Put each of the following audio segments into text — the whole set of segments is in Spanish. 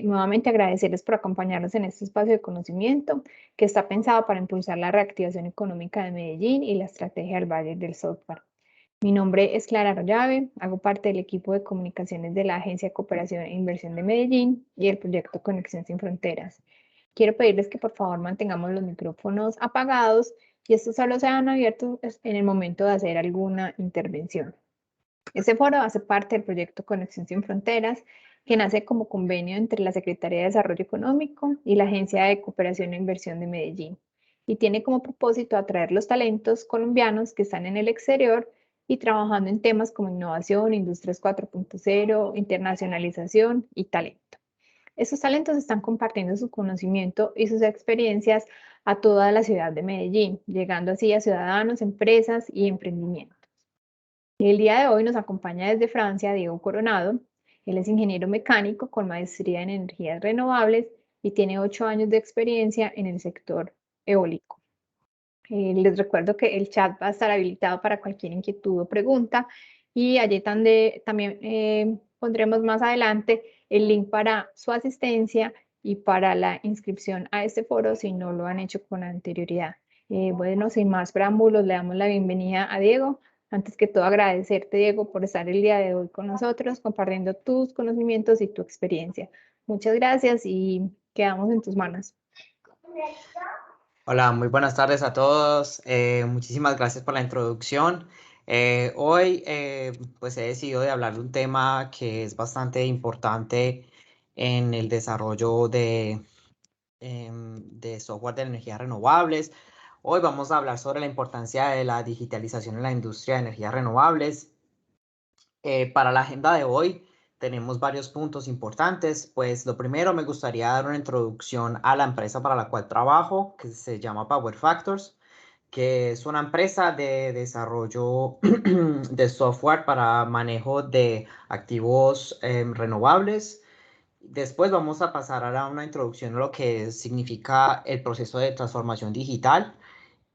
Nuevamente agradecerles por acompañarnos en este espacio de conocimiento que está pensado para impulsar la reactivación económica de Medellín y la estrategia del Valle del Software. Mi nombre es Clara Arroyave, hago parte del equipo de comunicaciones de la Agencia de Cooperación e Inversión de Medellín y el proyecto Conexión Sin Fronteras. Quiero pedirles que por favor mantengamos los micrófonos apagados y estos solo sean abiertos en el momento de hacer alguna intervención. Este foro hace parte del proyecto Conexión Sin Fronteras, que nace como convenio entre la Secretaría de Desarrollo Económico y la Agencia de Cooperación e Inversión de Medellín, y tiene como propósito atraer los talentos colombianos que están en el exterior y trabajando en temas como innovación, industrias 4.0, internacionalización y talento. Estos talentos están compartiendo su conocimiento y sus experiencias a toda la ciudad de Medellín, llegando así a ciudadanos, empresas y emprendimientos. El día de hoy nos acompaña desde Francia Diego Coronado. Él es ingeniero mecánico con maestría en energías renovables y tiene 8 años de experiencia en el sector eólico. Les recuerdo que el chat va a estar habilitado para cualquier inquietud o pregunta y allí también pondremos más adelante el link para su asistencia y para la inscripción a este foro si no lo han hecho con anterioridad. Bueno, sin más preámbulos, le damos la bienvenida a Diego. Antes que todo, agradecerte, Diego, por estar el día de hoy con nosotros, compartiendo tus conocimientos y tu experiencia. Muchas gracias y quedamos en tus manos. Hola, muy buenas tardes a todos. Muchísimas gracias por la introducción. Hoy pues he decidido de hablar de un tema que es bastante importante en el desarrollo de software de energías renovables. Hoy vamos a hablar sobre la importancia de la digitalización en la industria de energías renovables. Para la agenda de hoy tenemos varios puntos importantes. Pues lo primero, me gustaría dar una introducción a la empresa para la cual trabajo, que se llama Power Factors, que es una empresa de desarrollo de software para manejo de activos renovables. Después vamos a pasar a una introducción a lo que significa el proceso de transformación digital.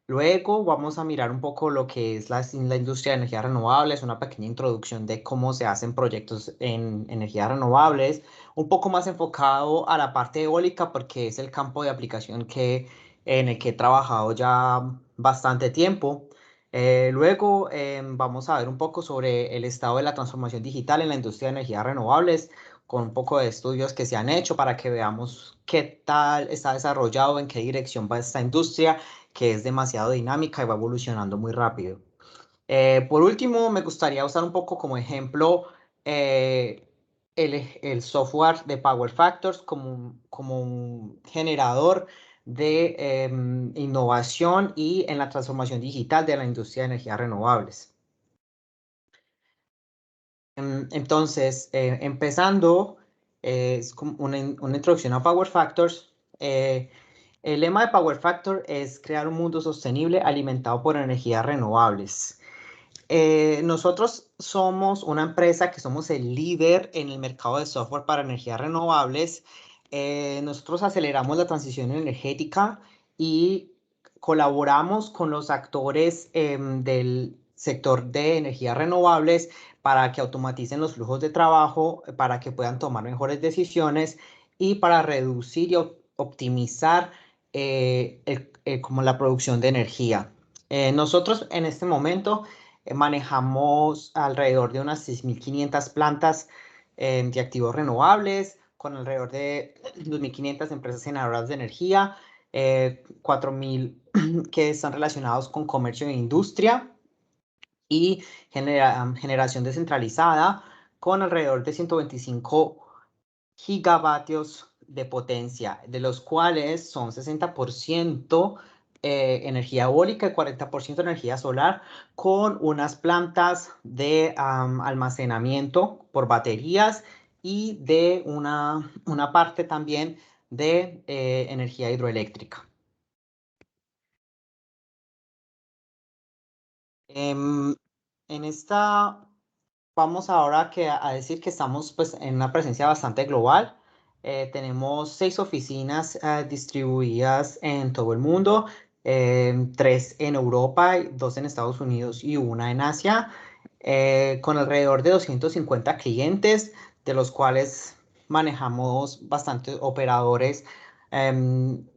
Luego vamos a mirar un poco lo que es la industria de energías renovables, una pequeña introducción de cómo se hacen proyectos en energías renovables, un poco más enfocado a la parte eólica porque es el campo de aplicación en el que he trabajado ya bastante tiempo. Luego vamos a ver un poco sobre el estado de la transformación digital en la industria de energías renovables, con un poco de estudios que se han hecho para que veamos qué tal está desarrollado, en qué dirección va esta industria, que es demasiado dinámica y va evolucionando muy rápido. Por último, me gustaría usar un poco como ejemplo eh, el software de Power Factors como un generador de innovación y en la transformación digital de la industria de energías renovables. Entonces, empezando, es como una introducción a Power Factors. El lema de Power Factor es crear un mundo sostenible alimentado por energías renovables. Nosotros somos una empresa que somos el líder en el mercado de software para energías renovables. Nosotros aceleramos la transición energética y colaboramos con los actores del sector de energías renovables para que automaticen los flujos de trabajo, para que puedan tomar mejores decisiones y para reducir y optimizar como la producción de energía. Nosotros en este momento manejamos alrededor de unas 6.500 plantas de activos renovables, con alrededor de 2.500 empresas generadoras de energía, 4.000 que están relacionados con comercio e industria y generación descentralizada, con alrededor de 125 gigavatios de potencia, de los cuales son 60% energía eólica y 40% energía solar, con unas plantas de almacenamiento por baterías y de una parte también de energía hidroeléctrica. En esta vamos ahora a decir que estamos pues, en una presencia bastante global. Tenemos 6 oficinas distribuidas en todo el mundo, 3 en Europa, 2 en Estados Unidos y una en Asia, con alrededor de 250 clientes, de los cuales manejamos bastantes operadores,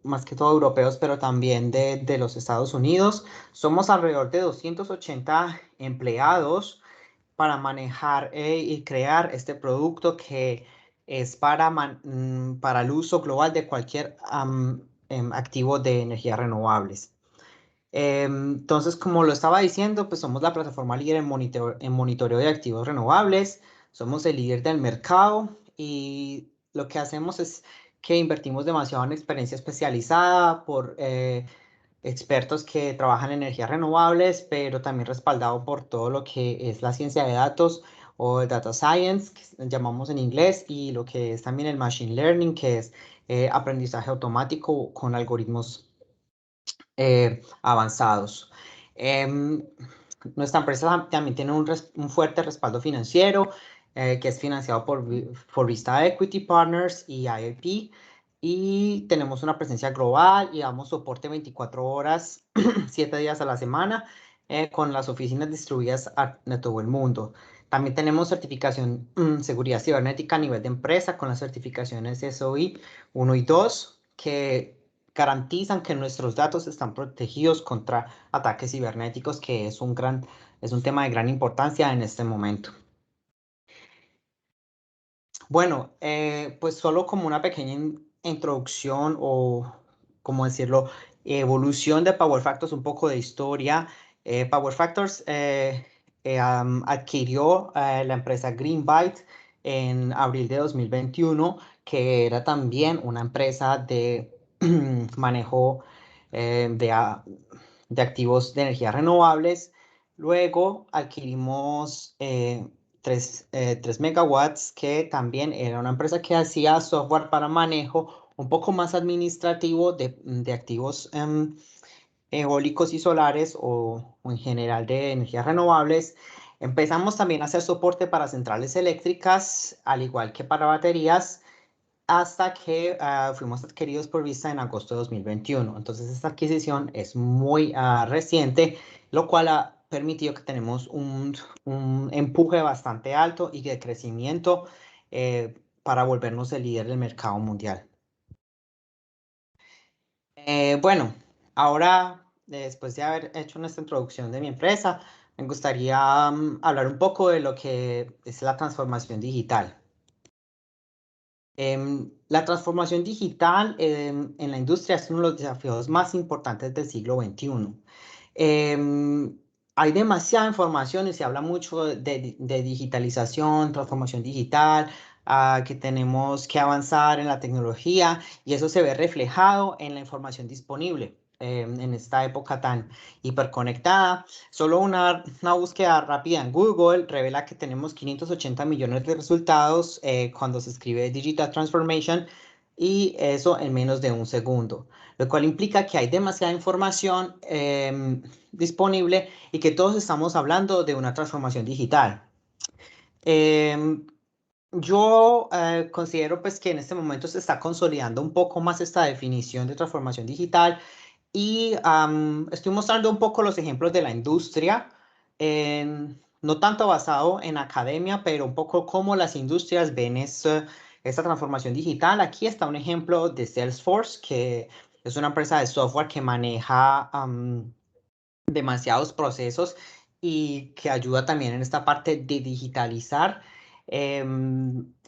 más que todo europeos, pero también de los Estados Unidos. Somos alrededor de 280 empleados para manejar y crear este producto que es para el uso global de cualquier activo de energías renovables. Entonces, como lo estaba diciendo, pues somos la plataforma líder en monitoreo de activos renovables, somos el líder del mercado y lo que hacemos es que invertimos demasiado en experiencia especializada por expertos que trabajan en energías renovables, pero también respaldado por todo lo que es la ciencia de datos o el data science, que llamamos en inglés, y lo que es también el machine learning, que es aprendizaje automático con algoritmos avanzados. Em, Nuestra empresa también tiene un fuerte respaldo financiero que es financiado por Vista Equity Partners y IIP. Y tenemos una presencia global y damos soporte 24 horas, 7 días a la semana, con las oficinas distribuidas en todo el mundo. También tenemos certificación seguridad cibernética a nivel de empresa con las certificaciones SOI 1 y 2, que garantizan que nuestros datos están protegidos contra ataques cibernéticos, que es un tema de gran importancia en este momento. Bueno, pues solo como una pequeña introducción o, como decirlo, evolución de Power Factors, un poco de historia. Power Factors adquirió la empresa Greenbyte en abril de 2021, que era también una empresa de manejo de activos de energías renovables. Luego adquirimos 3 megawatts, que también era una empresa que hacía software para manejo un poco más administrativo de activos eólicos y solares o en general de energías renovables. Empezamos también a hacer soporte para centrales eléctricas, al igual que para baterías, hasta que fuimos adquiridos por Vista en agosto de 2021. Entonces, esta adquisición es muy reciente, lo cual ha permitido que tenemos un empuje bastante alto y de crecimiento para volvernos el líder del mercado mundial. Bueno, ahora, después de haber hecho nuestra introducción de mi empresa, me gustaría hablar un poco de lo que es la transformación digital. La transformación digital en la industria es uno de los desafíos más importantes del siglo XXI. Hay demasiada información y se habla mucho de digitalización, transformación digital, que tenemos que avanzar en la tecnología y eso se ve reflejado en la información disponible en esta época tan hiperconectada. Solo una búsqueda rápida en Google revela que tenemos 580 millones de resultados cuando se escribe Digital Transformation, y eso en menos de un segundo, lo cual implica que hay demasiada información disponible y que todos estamos hablando de una transformación digital. Yo considero pues que en este momento se está consolidando un poco más esta definición de transformación digital y estoy mostrando un poco los ejemplos de la industria, no tanto basado en academia, pero un poco cómo las industrias ven esta transformación digital. Aquí está un ejemplo de Salesforce, que es una empresa de software que maneja demasiados procesos y que ayuda también en esta parte de digitalizar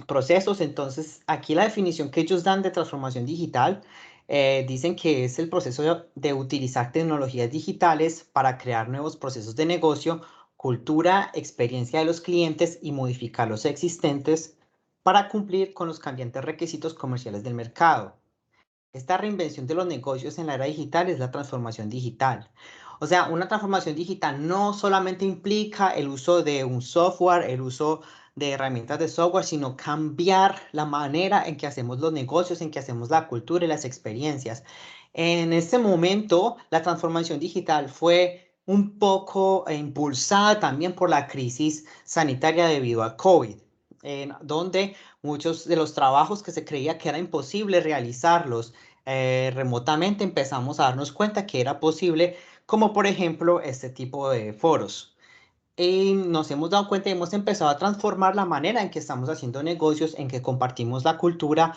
procesos. Entonces, aquí la definición que ellos dan de transformación digital dicen que es el proceso de utilizar tecnologías digitales para crear nuevos procesos de negocio, cultura, experiencia de los clientes y modificar los existentes para cumplir con los cambiantes requisitos comerciales del mercado. Esta reinvención de los negocios en la era digital es la transformación digital. O sea, una transformación digital no solamente implica el uso de un software, el uso de herramientas de software, sino cambiar la manera en que hacemos los negocios, en que hacemos la cultura y las experiencias. En este momento, la transformación digital fue un poco impulsada también por la crisis sanitaria debido al COVID, donde muchos de los trabajos que se creía que era imposible realizarlos remotamente, empezamos a darnos cuenta que era posible, como por ejemplo este tipo de foros. y nos hemos dado cuenta y hemos empezado a transformar la manera en que estamos haciendo negocios, en que compartimos la cultura,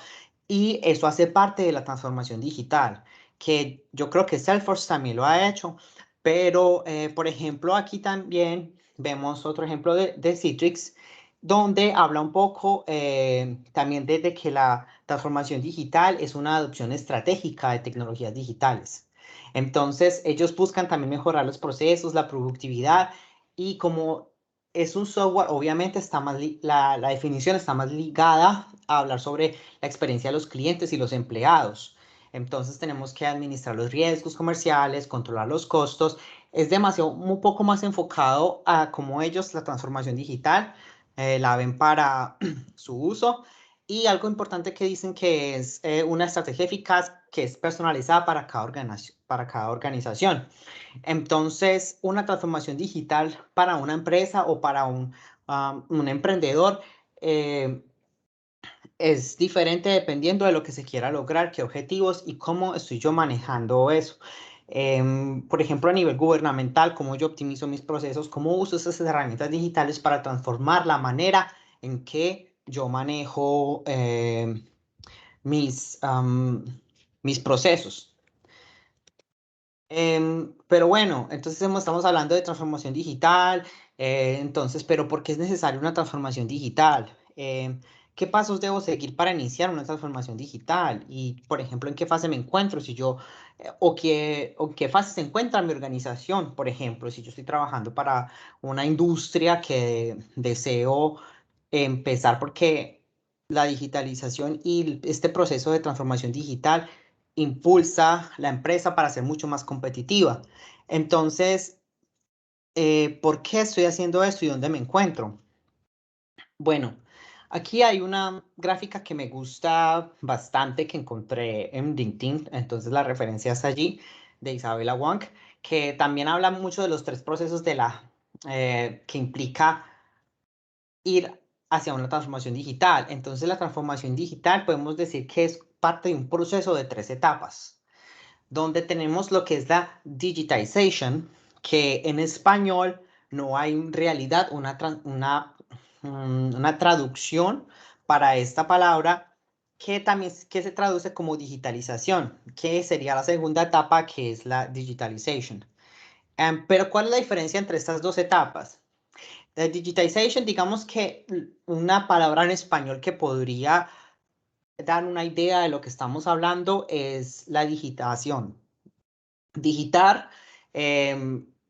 y eso hace parte de la transformación digital, que yo creo que Salesforce también lo ha hecho, pero por ejemplo aquí también vemos otro ejemplo de Citrix, donde habla un poco también de que la transformación digital es una adopción estratégica de tecnologías digitales. Entonces, ellos buscan también mejorar los procesos, la productividad, y como es un software, obviamente está más la definición está más ligada a hablar sobre la experiencia de los clientes y los empleados. Entonces, tenemos que administrar los riesgos comerciales, controlar los costos. Es demasiado, un poco más enfocado a cómo ellos la transformación digital la ven para su uso. Y algo importante que dicen que es una estrategia eficaz que es personalizada para cada organización. Entonces, una transformación digital para una empresa o para un emprendedor es diferente dependiendo de lo que se quiera lograr, qué objetivos y cómo estoy yo manejando eso. Por ejemplo, a nivel gubernamental, cómo yo optimizo mis procesos, cómo uso esas herramientas digitales para transformar la manera en que yo manejo mis procesos. Pero bueno, entonces estamos hablando de transformación digital, entonces, pero ¿por qué es necesaria una transformación digital? ¿Qué pasos debo seguir para iniciar una transformación digital? Y, por ejemplo, ¿en qué fase me encuentro? Si yo, o qué fase se encuentra mi organización, por ejemplo, si yo estoy trabajando para una industria que deseo empezar porque la digitalización y este proceso de transformación digital impulsa la empresa para ser mucho más competitiva. Entonces, ¿por qué estoy haciendo esto y dónde me encuentro? Bueno, aquí hay una gráfica que me gusta bastante que encontré en LinkedIn, entonces la referencia es allí, de Isabella Wang, que también habla mucho de los 3 procesos que implica ir hacia una transformación digital. Entonces, la transformación digital podemos decir que es parte de un proceso de 3 etapas, donde tenemos lo que es la digitization, que en español no hay en realidad una traducción para esta palabra, que también que se traduce como digitalización, que sería la segunda etapa, que es la digitalization. Pero ¿cuál es la diferencia entre estas 2 etapas? La digitization, digamos que una palabra en español que podría dar una idea de lo que estamos hablando es la digitación. Digitar,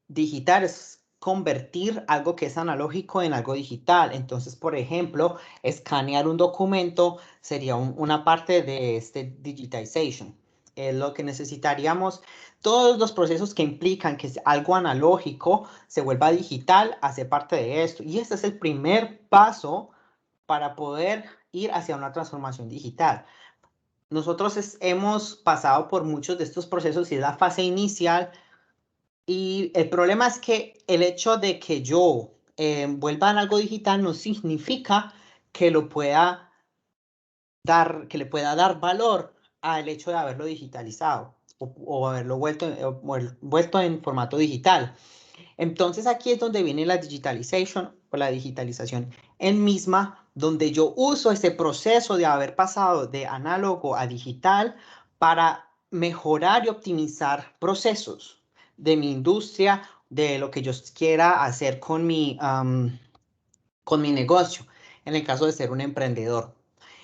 digitar es convertir algo que es analógico en algo digital. Entonces, por ejemplo, escanear un documento sería una parte de este digitization. Lo que necesitaríamos, todos los procesos que implican que algo analógico se vuelva digital, hace parte de esto. Y este es el primer paso para poder ir hacia una transformación digital. Nosotros hemos pasado por muchos de estos procesos y es la fase inicial, y el problema es que el hecho de que yo vuelva en algo digital no significa que lo pueda que le pueda dar valor al hecho de haberlo digitalizado o haberlo vuelto en formato digital. Entonces aquí es donde viene la digitalization o la digitalización en misma, donde yo uso ese proceso de haber pasado de análogo a digital para mejorar y optimizar procesos de mi industria, de lo que yo quiera hacer con mi negocio, en el caso de ser un emprendedor.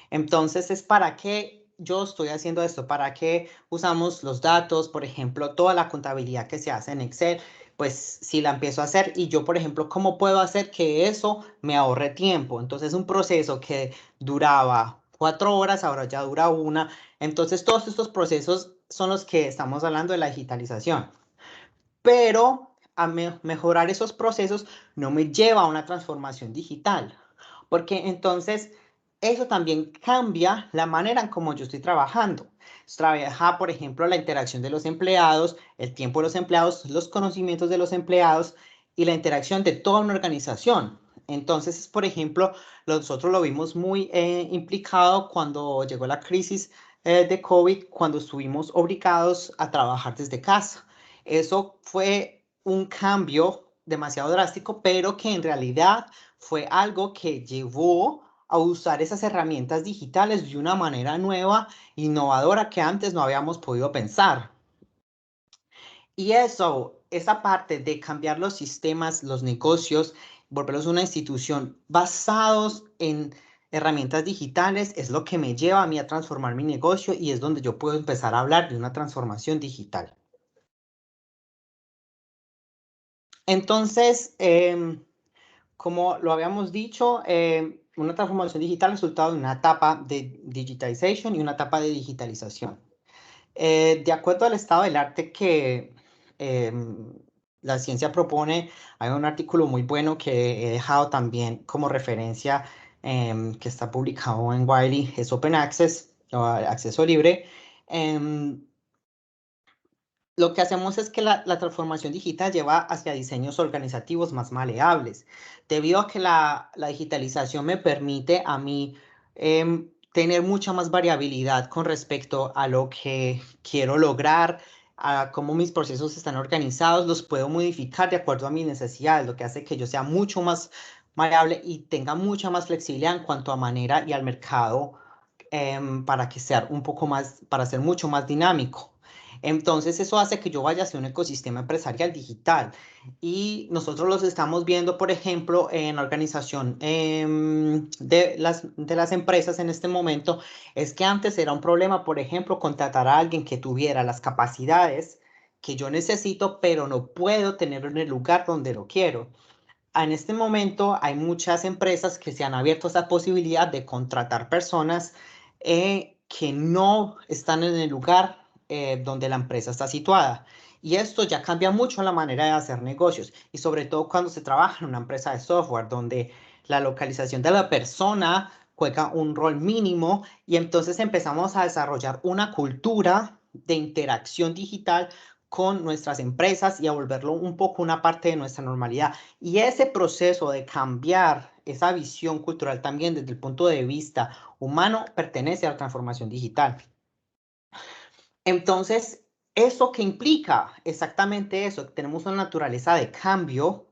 Entonces, es para qué yo estoy haciendo esto, para qué usamos los datos, por ejemplo, toda la contabilidad que se hace en Excel, pues si la empiezo a hacer y yo, por ejemplo, ¿cómo puedo hacer que eso me ahorre tiempo? Entonces, un proceso que duraba 4 horas, ahora ya dura 1. Entonces, todos estos procesos son los que estamos hablando de la digitalización. Pero a mejorar esos procesos no me lleva a una transformación digital, porque entonces eso también cambia la manera en cómo yo estoy trabajando. Trabaja, por ejemplo, la interacción de los empleados, el tiempo de los empleados, los conocimientos de los empleados y la interacción de toda una organización. Entonces, por ejemplo, nosotros lo vimos muy implicado cuando llegó la crisis de COVID, cuando estuvimos obligados a trabajar desde casa. Eso fue un cambio demasiado drástico, pero que en realidad fue algo que llevó a usar esas herramientas digitales de una manera nueva, innovadora, que antes no habíamos podido pensar. Y eso, esa parte de cambiar los sistemas, los negocios, volverlos una institución basados en herramientas digitales, es lo que me lleva a mí a transformar mi negocio y es donde yo puedo empezar a hablar de una transformación digital. Entonces, como lo habíamos dicho, una transformación digital es resultado de una etapa de digitalization y una etapa de digitalización. De acuerdo al estado del arte que la ciencia propone, hay un artículo muy bueno que he dejado también como referencia, que está publicado en Wiley, es Open Access, o acceso libre. Lo que hacemos es que la transformación digital lleva hacia diseños organizativos más maleables, debido a que la digitalización me permite a mí tener mucha más variabilidad con respecto a lo que quiero lograr, a cómo mis procesos están organizados, los puedo modificar de acuerdo a mis necesidades, lo que hace que yo sea mucho más variable y tenga mucha más flexibilidad en cuanto a manera y al mercado, para que sea un poco más, para ser mucho más dinámico. Entonces eso hace que yo vaya hacia un ecosistema empresarial digital y nosotros los estamos viendo, por ejemplo, en la organización de las empresas en este momento. Es que antes era un problema, por ejemplo, contratar a alguien que tuviera las capacidades que yo necesito, pero no puedo tenerlo en el lugar donde lo quiero. En este momento hay muchas empresas que se han abierto a esa posibilidad de contratar personas que no están en el lugar donde la empresa está situada. Y esto ya cambia mucho la manera de hacer negocios y sobre todo cuando se trabaja en una empresa de software donde la localización de la persona juega un rol mínimo y entonces empezamos a desarrollar una cultura de interacción digital con nuestras empresas y a volverlo un poco una parte de nuestra normalidad. Y ese proceso de cambiar esa visión cultural también desde el punto de vista humano pertenece a la transformación digital. Entonces, ¿eso qué implica? Exactamente eso. Tenemos una naturaleza de cambio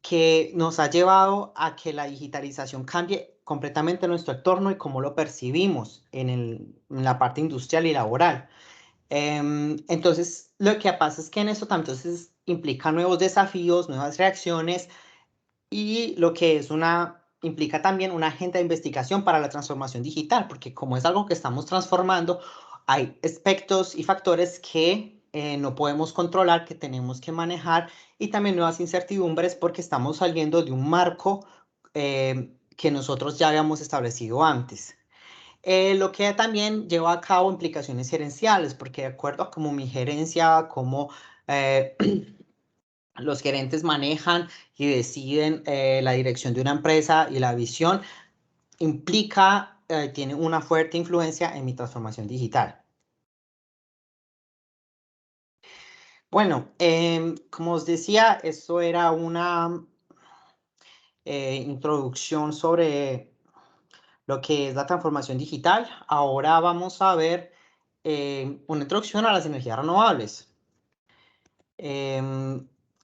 que nos ha llevado a que la digitalización cambie completamente nuestro entorno y cómo lo percibimos en la parte industrial y laboral. Entonces, lo que pasa es que en eso también entonces, implica nuevos desafíos, nuevas reacciones y lo que es implica también una agenda de investigación para la transformación digital, porque como es algo que estamos transformando, hay aspectos y factores que no podemos controlar, que tenemos que manejar y también nuevas incertidumbres porque estamos saliendo de un marco que nosotros ya habíamos establecido antes. Lo que también lleva a cabo implicaciones gerenciales, porque de acuerdo a cómo mi gerencia, cómo los gerentes manejan y deciden la dirección de una empresa y la visión, tiene una fuerte influencia en mi transformación digital. Bueno, como os decía, esto era una introducción sobre lo que es la transformación digital. Ahora vamos a ver una introducción a las energías renovables.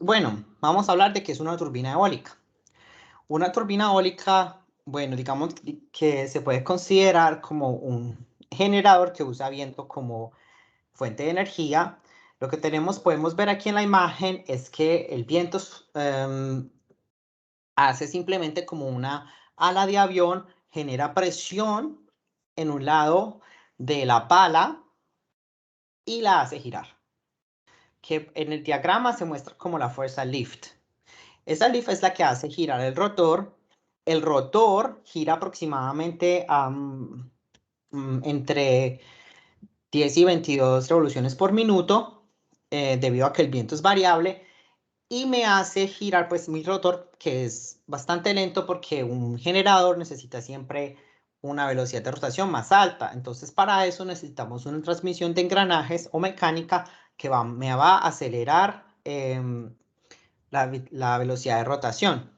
Bueno, vamos a hablar de qué es una turbina eólica. Una turbina eólica, bueno, digamos que se puede considerar como un generador que usa viento como fuente de energía. Lo que podemos ver aquí en la imagen es que el viento hace simplemente como una ala de avión, genera presión en un lado de la pala y la hace girar, que en el diagrama se muestra como la fuerza lift. Esa lift es la que hace girar el rotor. El rotor gira aproximadamente entre 10 y 22 revoluciones por minuto, debido a que el viento es variable, y me hace girar pues mi rotor, que es bastante lento porque un generador necesita siempre una velocidad de rotación más alta. Entonces, para eso necesitamos una transmisión de engranajes o mecánica que me va a acelerar la velocidad de rotación.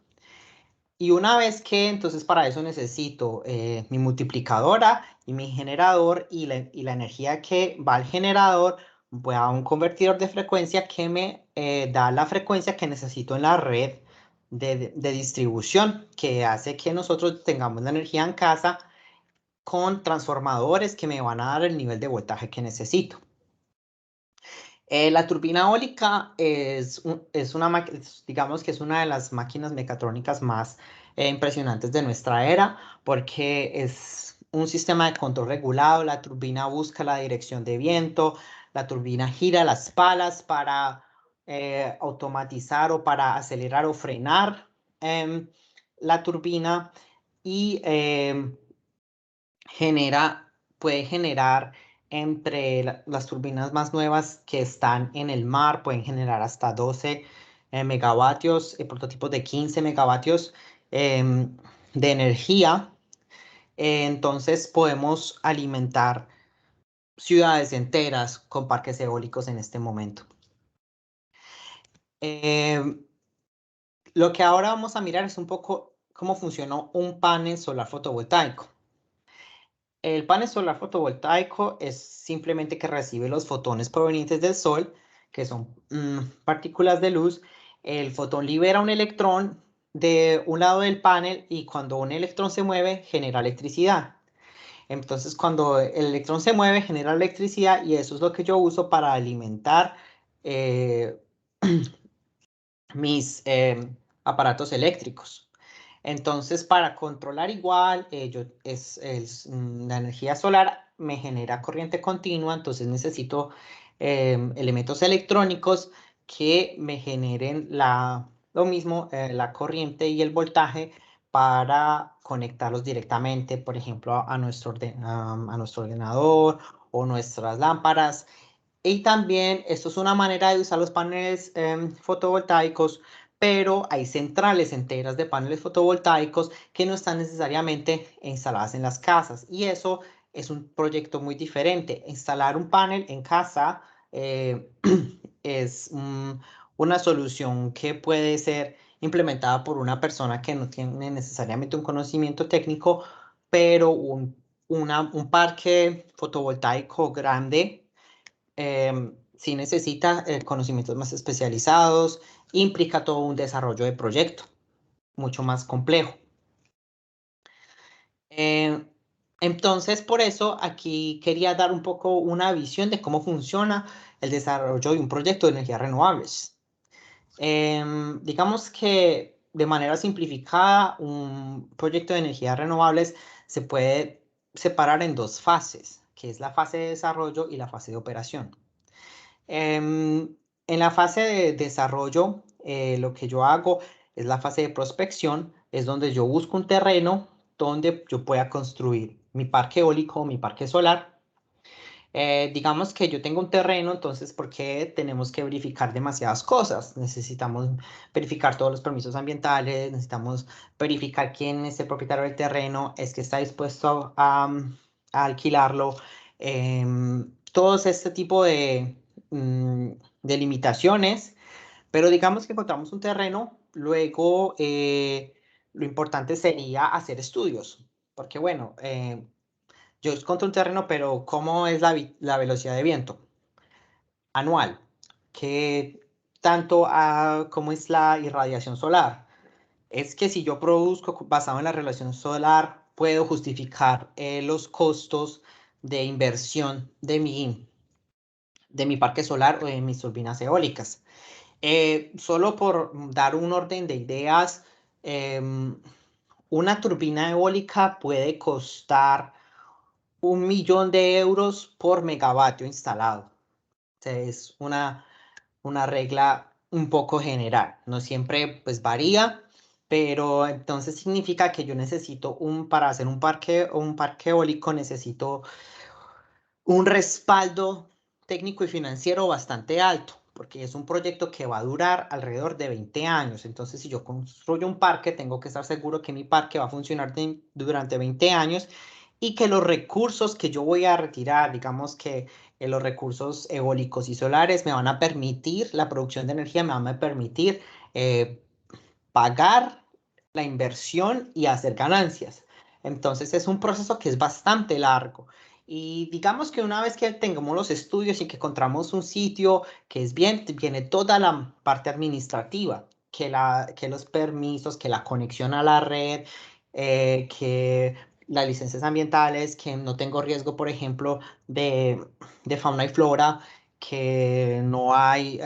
Y una vez que, entonces para eso necesito mi multiplicadora y mi generador y la energía que va al generador voy a un convertidor de frecuencia que me da la frecuencia que necesito en la red de distribución, que hace que nosotros tengamos la energía en casa con transformadores que me van a dar el nivel de voltaje que necesito. La turbina eólica digamos que es una de las máquinas mecatrónicas más impresionantes de nuestra era, porque es un sistema de control regulado. La turbina busca la dirección de viento, la turbina gira las palas para automatizar o para acelerar o frenar la turbina, y puede generar entre las turbinas más nuevas que están en el mar, pueden generar hasta 12 megavatios, prototipos de 15 megavatios de energía. Entonces podemos alimentar ciudades enteras con parques eólicos en este momento. Lo que ahora vamos a mirar es un poco cómo funciona un panel solar fotovoltaico. El panel solar fotovoltaico es simplemente que recibe los fotones provenientes del sol, que son partículas de luz. El fotón libera un electrón de un lado del panel y cuando un electrón se mueve, genera electricidad. Entonces, cuando el electrón se mueve, genera electricidad y eso es lo que yo uso para alimentar mis aparatos eléctricos. Entonces, para controlar igual, la energía solar me genera corriente continua, entonces necesito elementos electrónicos que me generen lo mismo, la corriente y el voltaje para conectarlos directamente, por ejemplo, a nuestro ordenador o nuestras lámparas. Y también esto es una manera de usar los paneles fotovoltaicos, pero hay centrales enteras de paneles fotovoltaicos que no están necesariamente instaladas en las casas. Y eso es un proyecto muy diferente. Instalar un panel en casa es una solución que puede ser implementada por una persona que no tiene necesariamente un conocimiento técnico, pero un parque fotovoltaico grande sí necesita conocimientos más especializados, implica todo un desarrollo de proyecto mucho más complejo. Entonces, por eso aquí quería dar un poco una visión de cómo funciona el desarrollo de un proyecto de energías renovables. Digamos que de manera simplificada, un proyecto de energías renovables se puede separar en dos fases, que es la fase de desarrollo y la fase de operación. En la fase de desarrollo, lo que yo hago es la fase de prospección, es donde yo busco un terreno donde yo pueda construir mi parque eólico, mi parque solar. Digamos que yo tengo un terreno, entonces, ¿por qué tenemos que verificar demasiadas cosas? Necesitamos verificar todos los permisos ambientales, necesitamos verificar quién es el propietario del terreno, es que está dispuesto a alquilarlo. Todos este tipo de limitaciones, pero digamos que encontramos un terreno, luego lo importante sería hacer estudios, porque bueno, yo encontré un terreno, pero ¿cómo es la velocidad de viento anual? ¿Qué tanto cómo es la irradiación solar? Es que si yo produzco basado en la relación solar, puedo justificar los costos de inversión de mi parque solar o de mis turbinas eólicas. Solo por dar un orden de ideas, una turbina eólica puede costar 1.000.000 de euros por megavatio instalado. O sea, es una regla un poco general. No siempre pues varía, pero entonces significa que yo necesito para hacer un parque eólico necesito un respaldo técnico y financiero bastante alto, porque es un proyecto que va a durar alrededor de 20 años. Entonces, si yo construyo un parque, tengo que estar seguro que mi parque va a funcionar durante 20 años y que los recursos que yo voy a retirar, digamos que los recursos eólicos y solares me van a permitir, la producción de energía me van a permitir pagar la inversión y hacer ganancias. Entonces es un proceso que es bastante largo Y digamos que una vez que tengamos los estudios y que encontramos un sitio que es bien, viene toda la parte administrativa, que los permisos, que la conexión a la red, que las licencias ambientales, que no tengo riesgo, por ejemplo, de fauna y flora, que no hay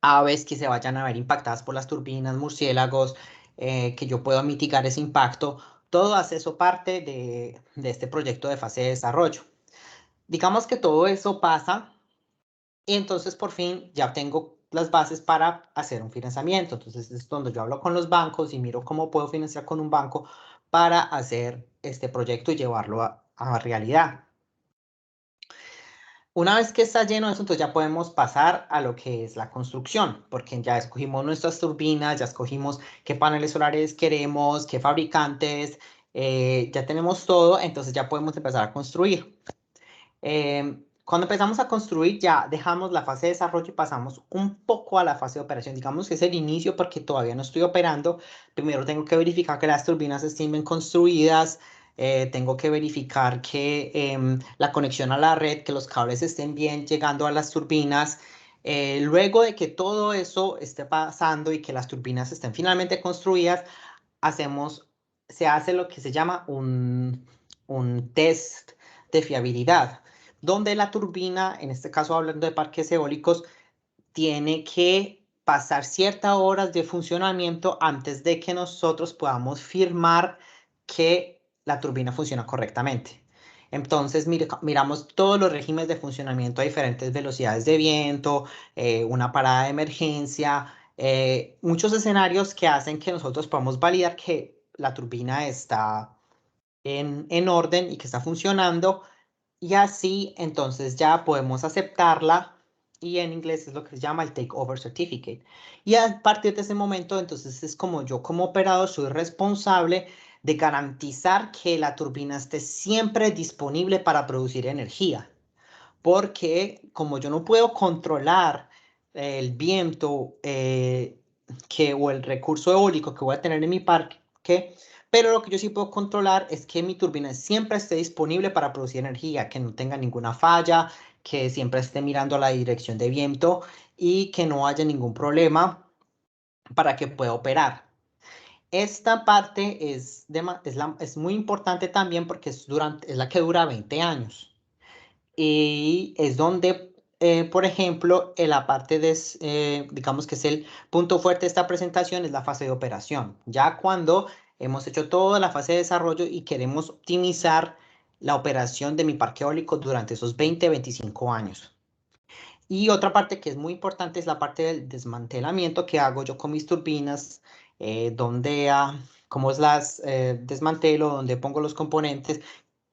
aves que se vayan a ver impactadas por las turbinas, murciélagos, que yo pueda mitigar ese impacto. Todo hace eso parte de este proyecto de fase de desarrollo. Digamos que todo eso pasa y entonces por fin ya tengo las bases para hacer un financiamiento. Entonces es donde yo hablo con los bancos y miro cómo puedo financiar con un banco para hacer este proyecto y llevarlo a realidad. Una vez que está lleno de eso, entonces ya podemos pasar a lo que es la construcción, porque ya escogimos nuestras turbinas, ya escogimos qué paneles solares queremos, qué fabricantes, ya tenemos todo, entonces ya podemos empezar a construir. Cuando empezamos a construir, ya dejamos la fase de desarrollo y pasamos un poco a la fase de operación. Digamos que es el inicio porque todavía no estoy operando. Primero tengo que verificar que las turbinas estén bien construidas. Tengo que verificar que la conexión a la red, que los cables estén bien llegando a las turbinas. Luego de que todo eso esté pasando y que las turbinas estén finalmente construidas, se hace lo que se llama un test de fiabilidad, donde la turbina, en este caso hablando de parques eólicos, tiene que pasar ciertas horas de funcionamiento antes de que nosotros podamos firmar que la turbina funciona correctamente. Entonces miramos todos los regímenes de funcionamiento a diferentes velocidades de viento, una parada de emergencia, muchos escenarios que hacen que nosotros podamos validar que la turbina está en orden y que está funcionando y así entonces ya podemos aceptarla y en inglés es lo que se llama el Takeover Certificate. Y a partir de ese momento entonces es como yo como operador soy responsable de garantizar que la turbina esté siempre disponible para producir energía. Porque como yo no puedo controlar el viento o el recurso eólico que voy a tener en mi parque, pero lo que yo sí puedo controlar es que mi turbina siempre esté disponible para producir energía, que no tenga ninguna falla, que siempre esté mirando la dirección de viento y que no haya ningún problema para que pueda operar. Esta parte es muy importante también porque es la que dura 20 años y es donde, por ejemplo, en la parte digamos que es el punto fuerte de esta presentación, es la fase de operación. Ya cuando hemos hecho toda la fase de desarrollo y queremos optimizar la operación de mi parque eólico durante esos 20-25 años. Y otra parte que es muy importante es la parte del desmantelamiento que hago yo con mis turbinas, cómo las desmantelo, donde pongo los componentes,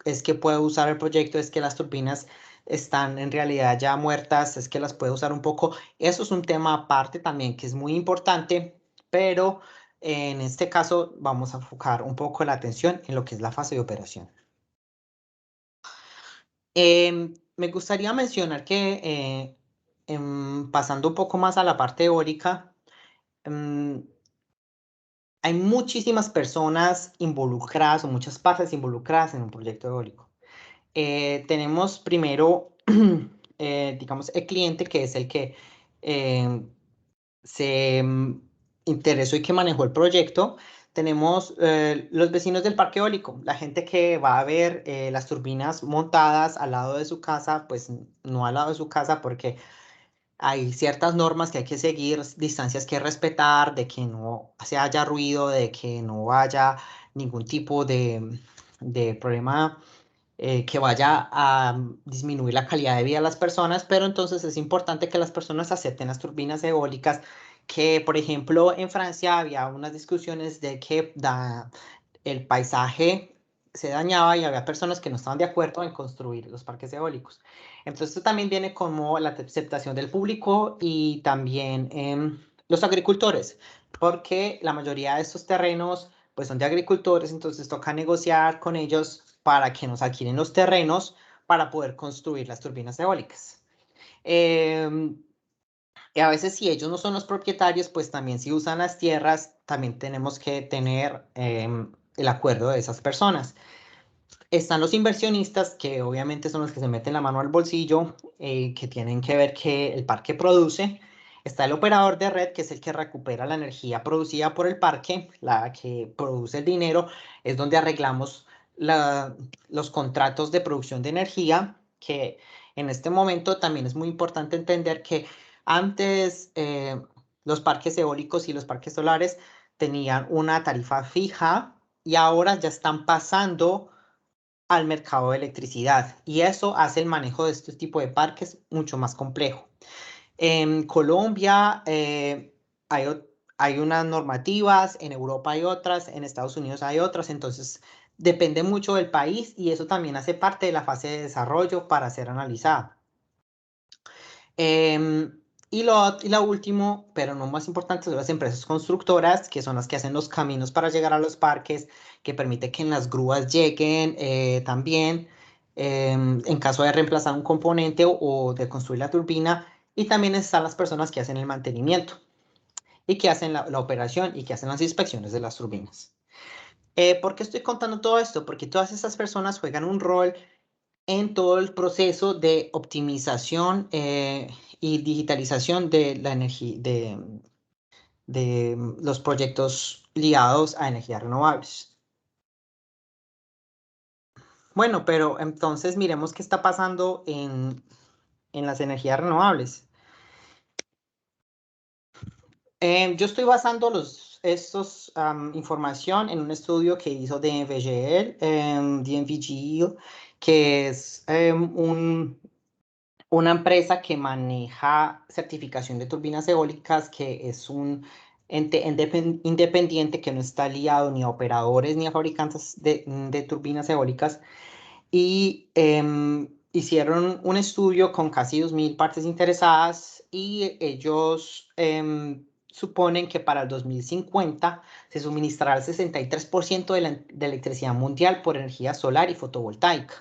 es que puedo usar el proyecto, es que las turbinas están en realidad ya muertas, es que las puedo usar un poco. Eso es un tema aparte también que es muy importante, pero en este caso vamos a enfocar un poco la atención en lo que es la fase de operación. Me gustaría mencionar que pasando un poco más a la parte teórica, hay muchísimas personas involucradas o muchas partes involucradas en un proyecto eólico. Tenemos primero, digamos, el cliente que es el que se interesó y que manejó el proyecto. Tenemos los vecinos del parque eólico, la gente que va a ver las turbinas montadas al lado de su casa, pues no al lado de su casa porque hay ciertas normas que hay que seguir, distancias que respetar, de que no se haya ruido, de que no haya ningún tipo de problema que vaya a disminuir la calidad de vida de las personas, pero entonces es importante que las personas acepten las turbinas eólicas, que por ejemplo en Francia había unas discusiones de que el paisaje se dañaba y había personas que no estaban de acuerdo en construir los parques eólicos. Entonces esto también viene como la aceptación del público y también los agricultores, porque la mayoría de estos terrenos pues son de agricultores, entonces toca negociar con ellos para que nos adquieren los terrenos para poder construir las turbinas eólicas. Y a veces si ellos no son los propietarios, pues también si usan las tierras, también tenemos que tener el acuerdo de esas personas. Están los inversionistas, que obviamente son los que se meten la mano al bolsillo, que tienen que ver que el parque produce. Está el operador de red, que es el que recupera la energía producida por el parque, la que produce el dinero, es donde arreglamos los contratos de producción de energía, que en este momento también es muy importante entender que antes los parques eólicos y los parques solares tenían una tarifa fija y ahora ya están pasando al mercado de electricidad y eso hace el manejo de este tipo de parques mucho más complejo. En Colombia hay, hay unas normativas, en Europa hay otras, en Estados Unidos hay otras, entonces depende mucho del país y eso también hace parte de la fase de desarrollo para ser analizada. Y lo último, pero no más importante, son las empresas constructoras, que son las que hacen los caminos para llegar a los parques, que permite que en las grúas lleguen también, en caso de reemplazar un componente o de construir la turbina. Y también están las personas que hacen el mantenimiento y que hacen la operación y que hacen las inspecciones de las turbinas. ¿Por qué estoy contando todo esto? Porque todas estas personas juegan un rol en todo el proceso de optimización y digitalización de la energía, de los proyectos ligados a energías renovables. Bueno, pero entonces miremos qué está pasando en las energías renovables. Yo estoy basando estos información en un estudio que hizo DNVGL, que es una empresa que maneja certificación de turbinas eólicas, que es un ente independiente que no está liado ni a operadores ni a fabricantes de turbinas eólicas. Y hicieron un estudio con casi 2.000 partes interesadas y ellos suponen que para el 2050 se suministrará el 63% de electricidad mundial por energía solar y fotovoltaica.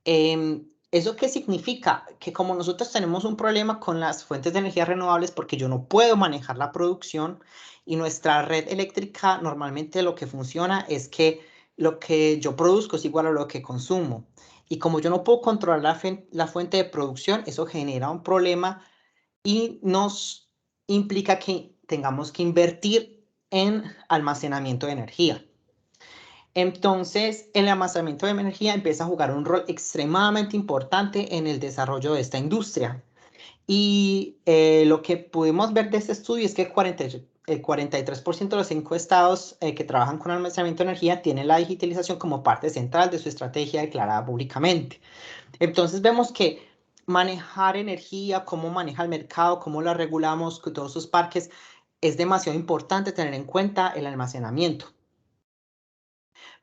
¿Eso qué significa? Que como nosotros tenemos un problema con las fuentes de energía renovables porque yo no puedo manejar la producción y nuestra red eléctrica normalmente lo que funciona es que lo que yo produzco es igual a lo que consumo. Y como yo no puedo controlar la fuente de producción, eso genera un problema y nos implica que tengamos que invertir en almacenamiento de energía. Entonces, el almacenamiento de energía empieza a jugar un rol extremadamente importante en el desarrollo de esta industria. Y lo que pudimos ver de este estudio es que el 43% de los encuestados que trabajan con almacenamiento de energía tienen la digitalización como parte central de su estrategia declarada públicamente. Entonces, vemos que manejar energía, cómo maneja el mercado, cómo la regulamos, con todos sus parques, es demasiado importante tener en cuenta el almacenamiento.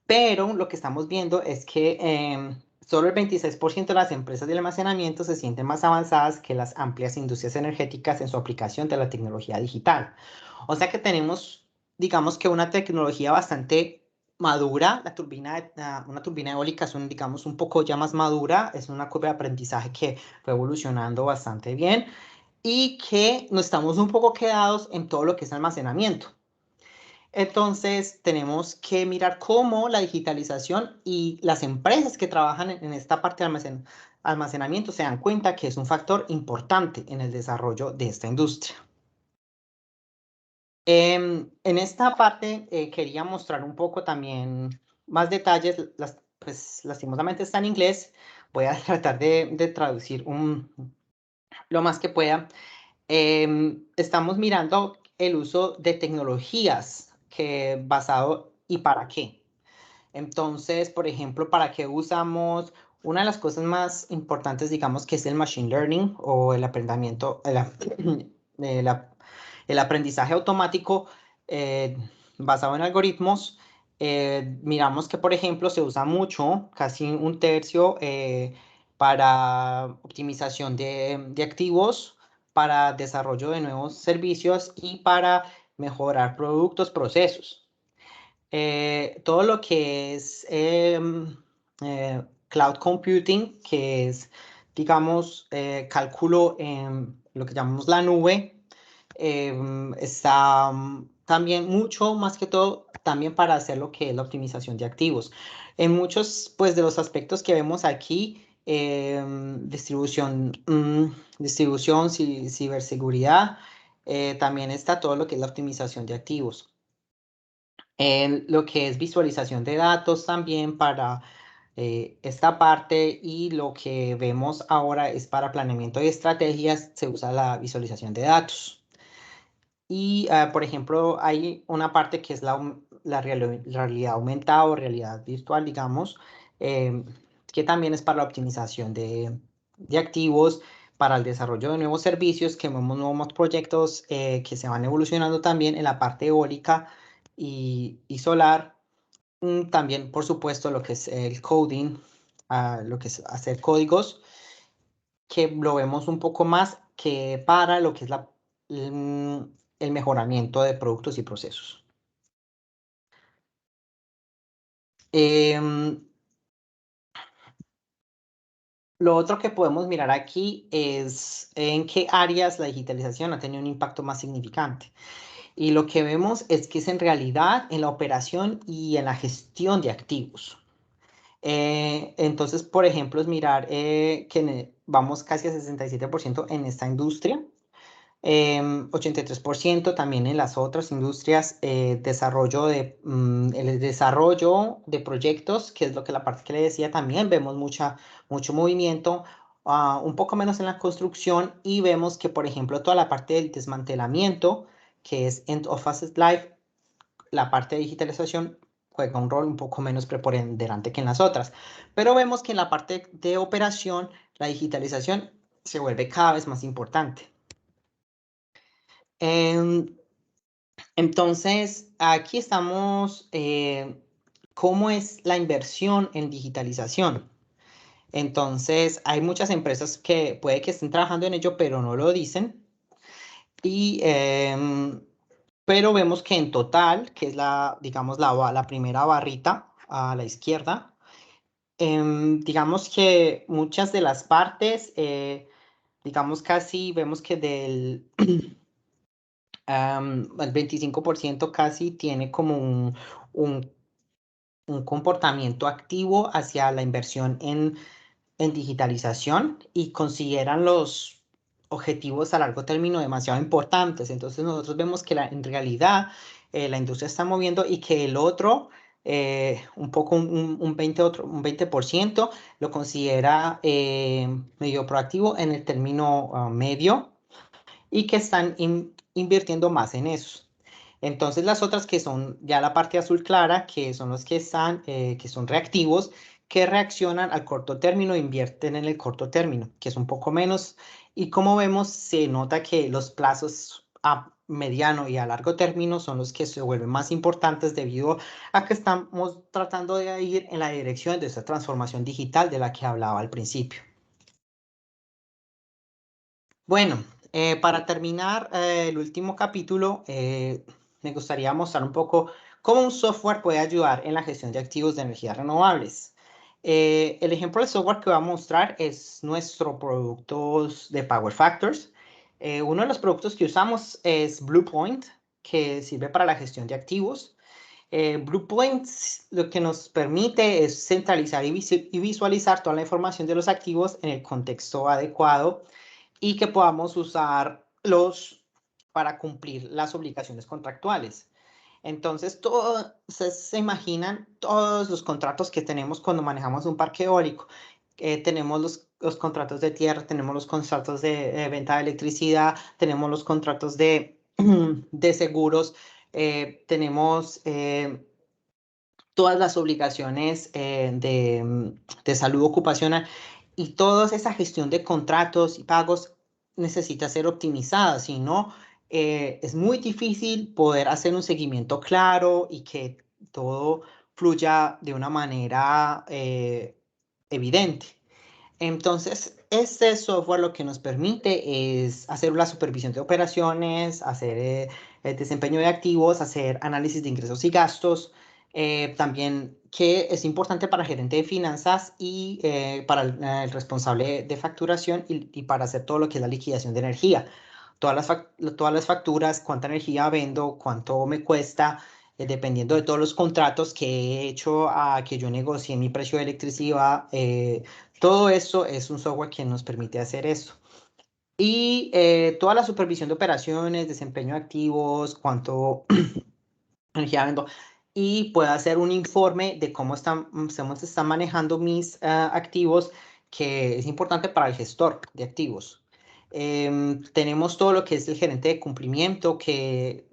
Pero lo que estamos viendo es que solo el 26% de las empresas de almacenamiento se sienten más avanzadas que las amplias industrias energéticas en su aplicación de la tecnología digital. O sea que tenemos, digamos que una tecnología bastante madura. Una turbina eólica es digamos, un poco ya más madura, es una curva de aprendizaje que fue evolucionando bastante bien y que no estamos un poco quedados en todo lo que es almacenamiento. Entonces, tenemos que mirar cómo la digitalización y las empresas que trabajan en esta parte de almacenamiento se dan cuenta que es un factor importante en el desarrollo de esta industria. En esta parte quería mostrar un poco también más detalles. Pues lastimosamente está en inglés. Voy a tratar de traducir lo más que pueda. Estamos mirando el uso de tecnologías basado y para qué. Entonces, por ejemplo, ¿para qué usamos? Una de las cosas más importantes, digamos, que es el machine learning o el aprendimiento, el, el aprendizaje automático basado en algoritmos. Miramos que, por ejemplo, se usa mucho, casi un tercio, para optimización de activos, para desarrollo de nuevos servicios y para mejorar productos, procesos. Todo lo que es cloud computing, que es, digamos, cálculo en lo que llamamos la nube, está también mucho más que todo, también para hacer lo que es la optimización de activos. En muchos pues, de los aspectos que vemos aquí, distribución, ciberseguridad, también está todo lo que es la optimización de activos. En lo que es visualización de datos también para esta parte, y lo que vemos ahora es para planeamiento y estrategias, se usa la visualización de datos. Y, por ejemplo, hay una parte que es la realidad aumentada o realidad virtual, digamos, que también es para la optimización de activos, para el desarrollo de nuevos servicios, que vemos nuevos proyectos que se van evolucionando también en la parte eólica y solar. También, por supuesto, lo que es el coding, lo que es hacer códigos, que lo vemos un poco más que para lo que es el mejoramiento de productos y procesos. Lo otro que podemos mirar aquí es en qué áreas la digitalización ha tenido un impacto más significante. Y lo que vemos es que es en realidad en la operación y en la gestión de activos. Entonces, por ejemplo, es mirar que vamos casi a 67% en esta industria. 83% también en las otras industrias, el desarrollo de proyectos, que es lo que la parte que le decía también, vemos mucho movimiento, un poco menos en la construcción, y vemos que, por ejemplo, toda la parte del desmantelamiento, que es End of Asset Life, la parte de digitalización juega un rol un poco menos preponderante que en las otras. Pero vemos que en la parte de operación, la digitalización se vuelve cada vez más importante. Entonces, aquí estamos, ¿cómo es la inversión en digitalización? Entonces, hay muchas empresas que puede que estén trabajando en ello, pero no lo dicen. Pero vemos que en total, que es digamos, la primera barrita a la izquierda, digamos que muchas de las partes, digamos casi, vemos que el 25% casi tiene como un comportamiento activo hacia la inversión en digitalización, y consideran los objetivos a largo término demasiado importantes. Entonces nosotros vemos que en realidad la industria está moviendo, y que el otro, un poco un 20% lo considera medio proactivo en el término medio, y que están invirtiendo más en eso. Entonces las otras, que son ya la parte azul clara, que son los que están, que son reactivos, que reaccionan al corto término, invierten en el corto término, que es un poco menos. Y como vemos, se nota que los plazos a mediano y a largo término son los que se vuelven más importantes, debido a que estamos tratando de ir en la dirección de esa transformación digital de la que hablaba al principio. Bueno, para terminar el último capítulo, me gustaría mostrar un poco cómo un software puede ayudar en la gestión de activos de energías renovables. El ejemplo de software que voy a mostrar es nuestro producto de Power Factors. Uno de los productos que usamos es Bluepoint, que sirve para la gestión de activos. Bluepoint lo que nos permite es centralizar y visualizar toda la información de los activos en el contexto adecuado, y que podamos usarlos para cumplir las obligaciones contractuales. Entonces, se imaginan todos los contratos que tenemos cuando manejamos un parque eólico. Tenemos los contratos de tierra, tenemos los contratos de venta de electricidad, tenemos los contratos de seguros, tenemos todas las obligaciones de salud ocupacional, y toda esa gestión de contratos y pagos necesita ser optimizada. Si no, es muy difícil poder hacer un seguimiento claro y que todo fluya de una manera evidente. Entonces, este software lo que nos permite es hacer la supervisión de operaciones, hacer el desempeño de activos, hacer análisis de ingresos y gastos, también, que es importante para el gerente de finanzas y para el responsable de facturación, y para hacer todo lo que es la liquidación de energía. todas las facturas, cuánta energía vendo, cuánto me cuesta, dependiendo de todos los contratos que he hecho a que yo negocie mi precio de electricidad. Todo eso es un software que nos permite hacer eso. Y toda la supervisión de operaciones, desempeño de activos, cuánto energía vendo, y puedo hacer un informe de cómo se están manejando mis activos, que es importante para el gestor de activos. Tenemos todo lo que es el gerente de cumplimiento, que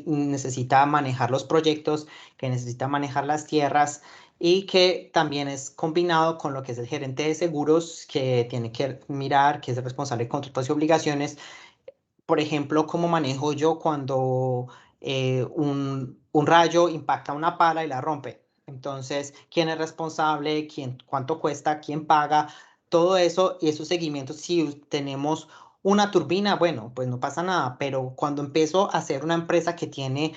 necesita manejar los proyectos, que necesita manejar las tierras, y que también es combinado con lo que es el gerente de seguros, que tiene que mirar, que es el responsable de contratos y obligaciones. Por ejemplo, cómo manejo yo cuando un rayo impacta una pala y la rompe. Entonces, ¿quién es responsable? ¿Cuánto cuesta? ¿Quién paga? Todo eso y esos seguimientos. Si tenemos una turbina, bueno, pues no pasa nada, pero cuando empiezo a ser una empresa que tiene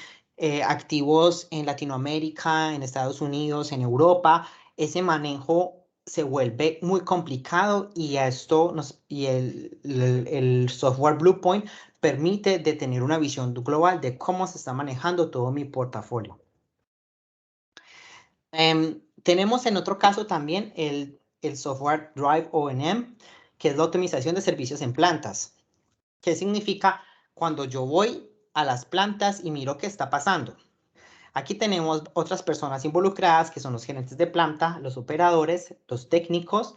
activos en Latinoamérica, en Estados Unidos, en Europa, ese manejo se vuelve muy complicado, y el software Bluepoint permite de tener una visión global de cómo se está manejando todo mi portafolio. Tenemos en otro caso también el software Drive O&M, que es la optimización de servicios en plantas. ¿Qué significa? Cuando yo voy a las plantas y miro qué está pasando. Aquí tenemos otras personas involucradas, que son los gerentes de planta, los operadores, los técnicos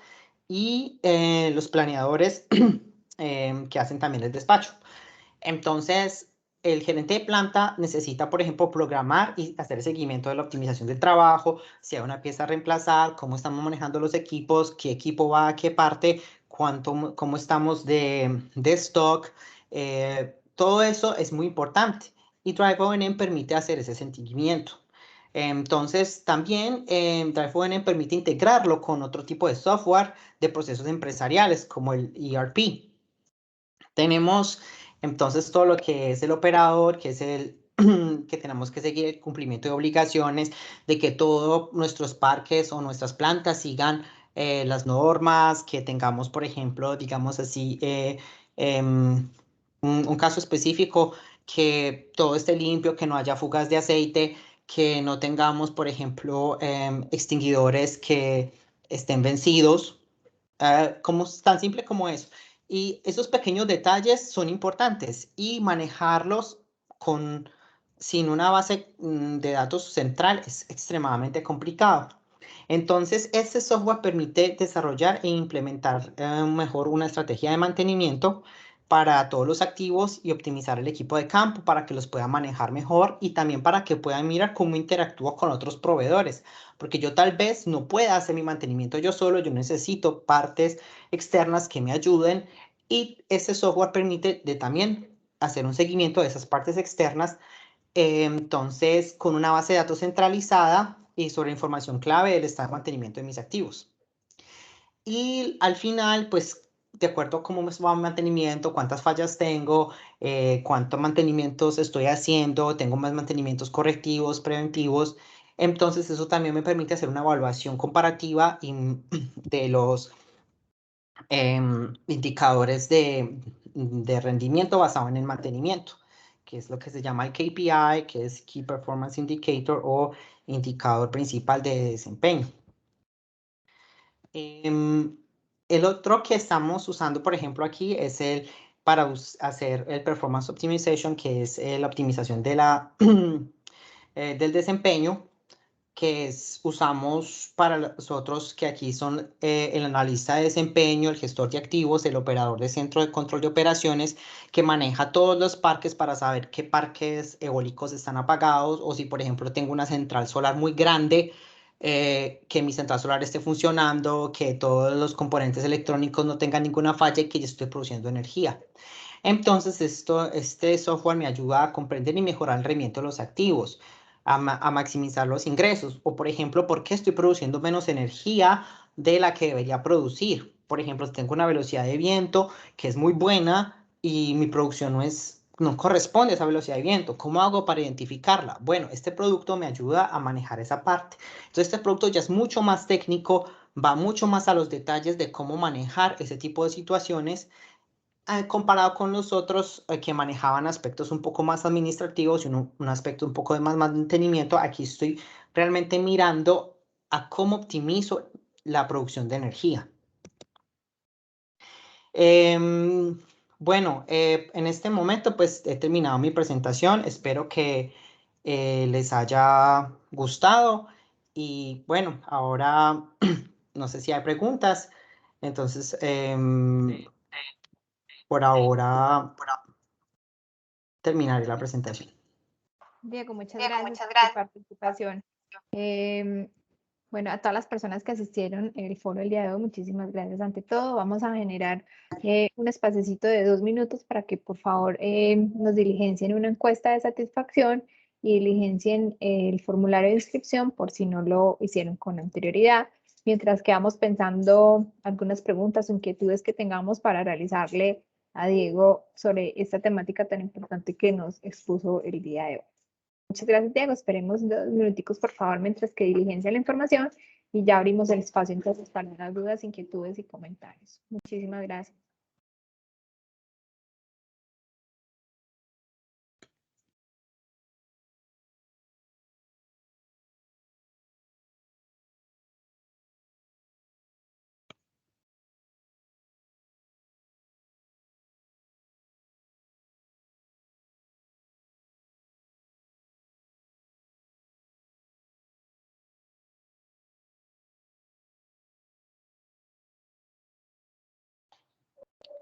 y los planeadores que hacen también el despacho. Entonces, el gerente de planta necesita, por ejemplo, programar y hacer el seguimiento de la optimización del trabajo, si hay una pieza a reemplazar, cómo estamos manejando los equipos, qué equipo va a qué parte, cómo estamos de stock. Todo eso es muy importante, y Drive O&M permite hacer ese seguimiento. Entonces, también Drive O&M permite integrarlo con otro tipo de software de procesos empresariales, como el ERP. Tenemos entonces todo lo que es el operador, que es el que tenemos que seguir el cumplimiento de obligaciones, de que todos nuestros parques o nuestras plantas sigan las normas, que tengamos, por ejemplo, digamos así, un caso específico, que todo esté limpio, que no haya fugas de aceite, que no tengamos, por ejemplo, extinguidores que estén vencidos, como tan simple como eso. Y esos pequeños detalles son importantes, y manejarlos sin una base de datos central es extremadamente complicado. Entonces, este software permite desarrollar e implementar mejor una estrategia de mantenimiento para todos los activos, y optimizar el equipo de campo para que los pueda manejar mejor, y también para que puedan mirar cómo interactúo con otros proveedores, porque yo tal vez no pueda hacer mi mantenimiento yo solo, yo necesito partes externas que me ayuden, y este software permite también hacer un seguimiento de esas partes externas. Entonces, con una base de datos centralizada y sobre información clave del estado de mantenimiento de mis activos. Y al final, pues, de acuerdo a cómo me va mi mantenimiento, cuántas fallas tengo, cuántos mantenimientos estoy haciendo, tengo más mantenimientos correctivos, preventivos. Entonces, eso también me permite hacer una evaluación comparativa de los indicadores de rendimiento basado en el mantenimiento, que es lo que se llama el KPI, que es Key Performance Indicator, o indicador principal de desempeño. El otro que estamos usando, por ejemplo, aquí es para hacer el Performance Optimization, que es la optimización del desempeño, que usamos para nosotros, que aquí son el analista de desempeño, el gestor de activos, el operador de centro de control de operaciones, que maneja todos los parques para saber qué parques eólicos están apagados, o si, por ejemplo, tengo una central solar muy grande, que mi central solar esté funcionando, que todos los componentes electrónicos no tengan ninguna falla, y que yo estoy produciendo energía. Entonces, este software me ayuda a comprender y mejorar el rendimiento de los activos, a maximizar los ingresos. O, por ejemplo, ¿por qué estoy produciendo menos energía de la que debería producir? Por ejemplo, si tengo una velocidad de viento que es muy buena, y mi producción no corresponde a esa velocidad de viento. ¿Cómo hago para identificarla? Bueno, este producto me ayuda a manejar esa parte. Entonces, este producto ya es mucho más técnico, va mucho más a los detalles de cómo manejar ese tipo de situaciones, comparado con los otros que manejaban aspectos un poco más administrativos y un aspecto un poco de más mantenimiento, aquí estoy realmente mirando a cómo optimizo la producción de energía. Bueno, en este momento pues he terminado mi presentación. Espero que les haya gustado y bueno, ahora no sé si hay preguntas. Entonces, por ahora terminaré la presentación. Diego, muchas gracias por tu participación. Bueno, a todas las personas que asistieron el foro el día de hoy, muchísimas gracias. Ante todo, vamos a generar un espacecito de 2 minutos para que por favor nos diligencien una encuesta de satisfacción y diligencien el formulario de inscripción por si no lo hicieron con anterioridad, mientras que vamos pensando algunas preguntas o inquietudes que tengamos para realizarle a Diego sobre esta temática tan importante que nos expuso el día de hoy. Muchas gracias, Diego. Esperemos 2 minuticos, por favor, mientras que diligencia la información y ya abrimos el espacio entonces para las dudas, inquietudes y comentarios. Muchísimas gracias.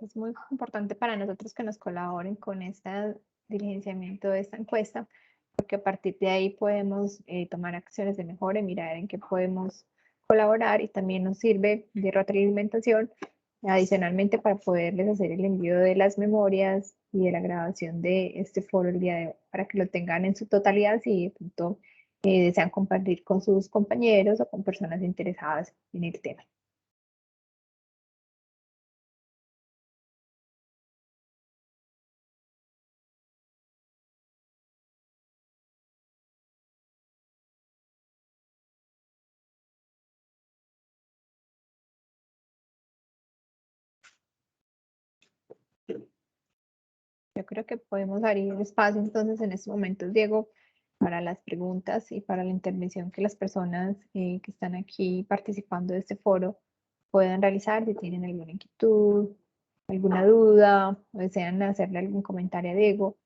Es muy importante para nosotros que nos colaboren con este diligenciamiento de esta encuesta, porque a partir de ahí podemos tomar acciones de mejora y mirar en qué podemos colaborar y también nos sirve de retroalimentación adicionalmente para poderles hacer el envío de las memorias y de la grabación de este foro el día de hoy, para que lo tengan en su totalidad si de pronto desean compartir con sus compañeros o con personas interesadas en el tema. Yo creo que podemos abrir espacio entonces en estos momentos, Diego, para las preguntas y para la intervención que las personas que están aquí participando de este foro puedan realizar, si tienen alguna inquietud, alguna duda o desean hacerle algún comentario a Diego.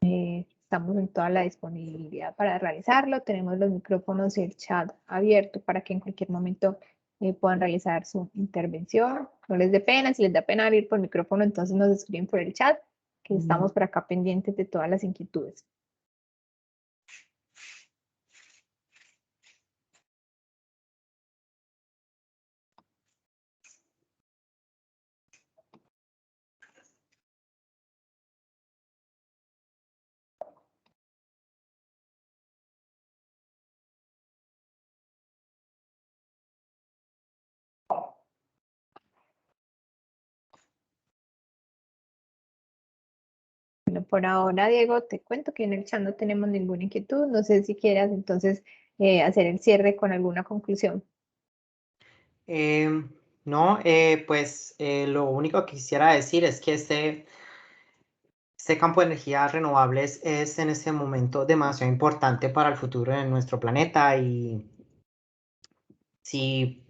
Estamos en toda la disponibilidad para realizarlo. Tenemos los micrófonos y el chat abierto para que en cualquier momento puedan realizar su intervención. No les dé pena, si les da pena abrir por micrófono, entonces nos escriben por el chat, que estamos por acá pendientes de todas las inquietudes. Bueno, por ahora, Diego, te cuento que en el chat no tenemos ninguna inquietud. No sé si quieras entonces hacer el cierre con alguna conclusión. No, pues lo único que quisiera decir es que este campo de energías renovables es en este momento demasiado importante para el futuro de nuestro planeta y sí,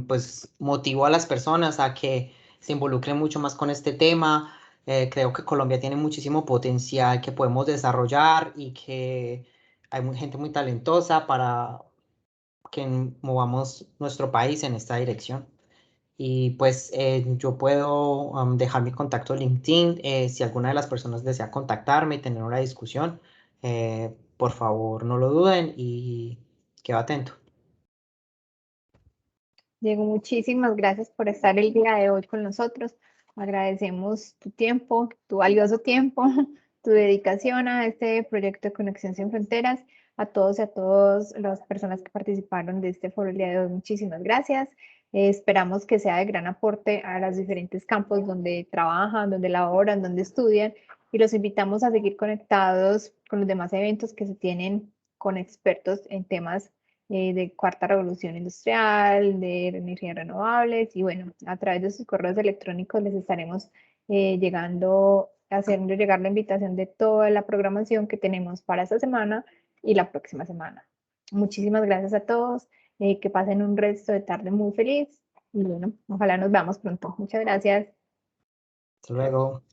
pues motivo a las personas a que se involucren mucho más con este tema. Creo que Colombia tiene muchísimo potencial que podemos desarrollar y que hay gente muy talentosa para que movamos nuestro país en esta dirección. Y pues yo puedo dejar mi contacto en LinkedIn. Si alguna de las personas desea contactarme y tener una discusión, por favor no lo duden y quedo atento. Diego, muchísimas gracias por estar el día de hoy con nosotros. Agradecemos tu tiempo, tu valioso tiempo, tu dedicación a este proyecto de Conexión Sin Fronteras. A todos y a todas las personas que participaron de este foro el día de hoy, muchísimas gracias. Esperamos que sea de gran aporte a los diferentes campos donde trabajan, donde laboran, donde estudian y los invitamos a seguir conectados con los demás eventos que se tienen con expertos en temas de cuarta revolución industrial, de energías renovables y bueno, a través de sus correos electrónicos les estaremos haciendo llegar la invitación de toda la programación que tenemos para esta semana y la próxima semana. Muchísimas gracias a todos, que pasen un resto de tarde muy feliz y bueno, ojalá nos veamos pronto. Muchas gracias. Hasta luego.